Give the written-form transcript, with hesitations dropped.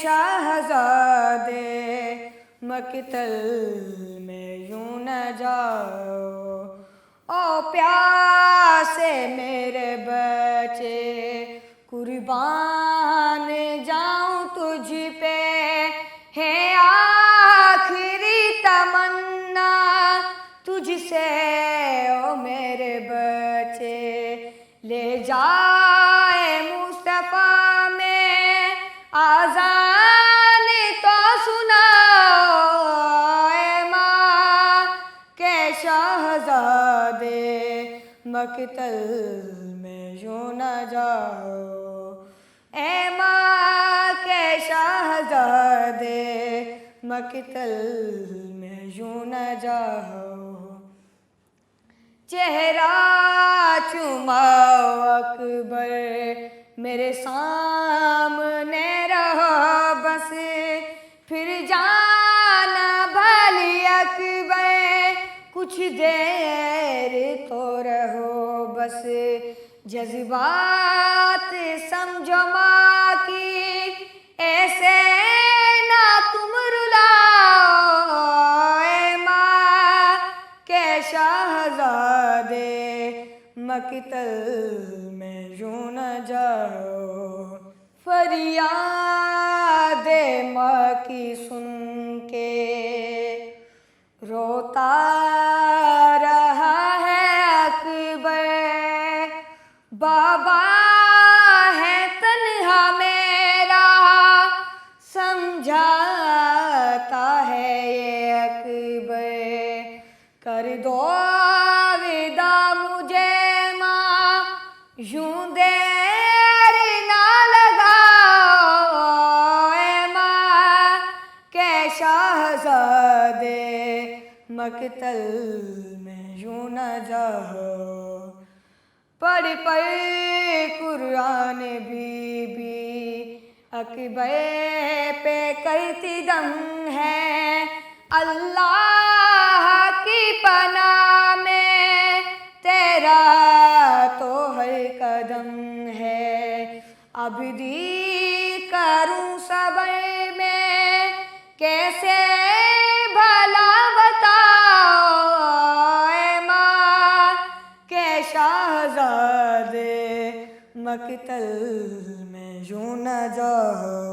शहज़ादे मक़तल में यूं न जाओ, ओ प्यासे मेरे बच्चे कुर्बान जाऊं तुझ पे, है आखिरी तमन्ना तुझसे ओ मेरे बच्चे। ले जाए मुस्तफ़ा में आज़ान तो सुनाओ, ए माँ के शहज़ादे मक़तल में यूं न जाओ, ए माँ के शहज़ादे मक़तल में यूं न जाओ। चेहरा चुमाओ अकबर मेरे सामने रहो बस, फिर जाना भली अकबर कुछ देर तो रहो बस। जज्बात समझो माँ की ऐसे ना तुम रुलाओ, ए माँ के शहज़ादे मक़तल में यूं न जाओ। फरियाद माँ की सुन के रोता रहा है अकबर, बाबा है तन्हा मेरा समझाता है ये अकबर। कर दो विदा मुझे माँ यूं देर ना लगाओ, ए माँ के शहज़ादे मक़तल में यूं न जाओ। पढ़ पढ़ कुरान बीबी अकबर पे करती दम है, अल्लाह की पनाह में तेरा तो हर कदम है। अब्दी करूं सबर में कैसे भला बताओ, ए माँ के शहज़ादे मक़तल में यूं न जाओ।